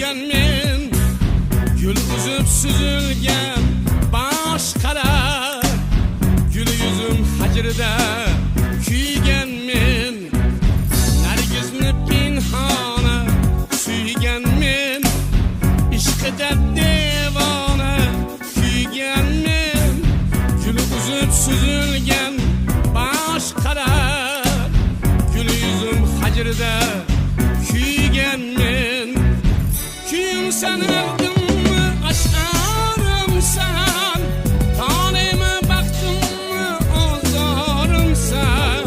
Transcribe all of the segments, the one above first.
kuygan men, gul uzib süzülgen boshqara, gul yuzim hajrida kuygan men, nargizni pinhona suygan men, ishqida devona kuygan men, gul uzib süzülgen boshqara, gul yuzim hajrida kuygan men. Kuyim sen aldimmi, aşarımsan, tanemi baktımmi, ozorımsan,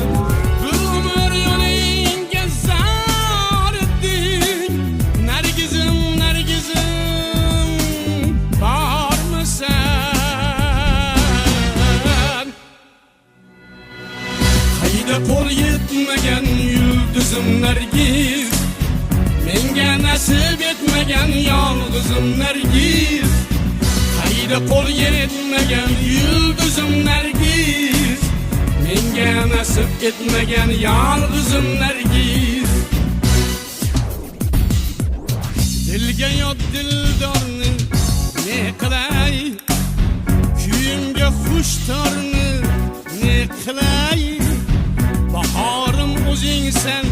bu umr yo'lingga zor etding, nargizim, nargizim, bormisan? Hayda qo'l yetmagan yulduzim nargiz, menga nasib etmagan yolg'izim nargiz, hayda qo'l yetmagan yulduzim nargiz, menga nasib etmagan yolg'izim nargiz. Dilga yot dildorni ne qilay, kuyimga xushtorni ne qilay, bahorim o'zingsan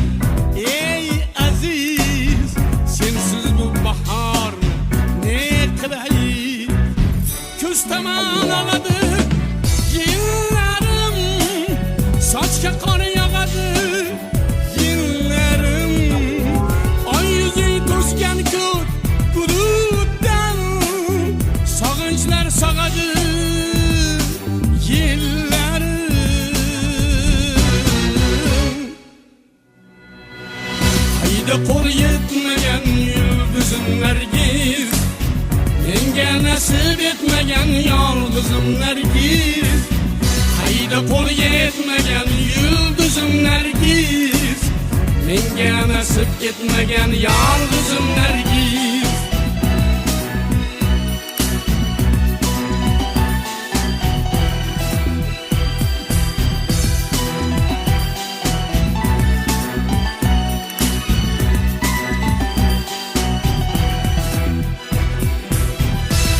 ey aziz, sensiz bu baharni ne qilay. Kuz tomon oladi yillarim, sochga qor yog'adi yillarim, oy yuzing to'sgan ko'k bulutdan sog'inchlar sog'adi yillarim. Hayda qo'l yetmagan yulduzim nargiz, menga nasib etmagan yolg'izim nargiz, hayda qo'l yetmagan yulduzim nargiz, menga nasib etmagan yolg'izim nargiz.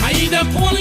Hayda qo'l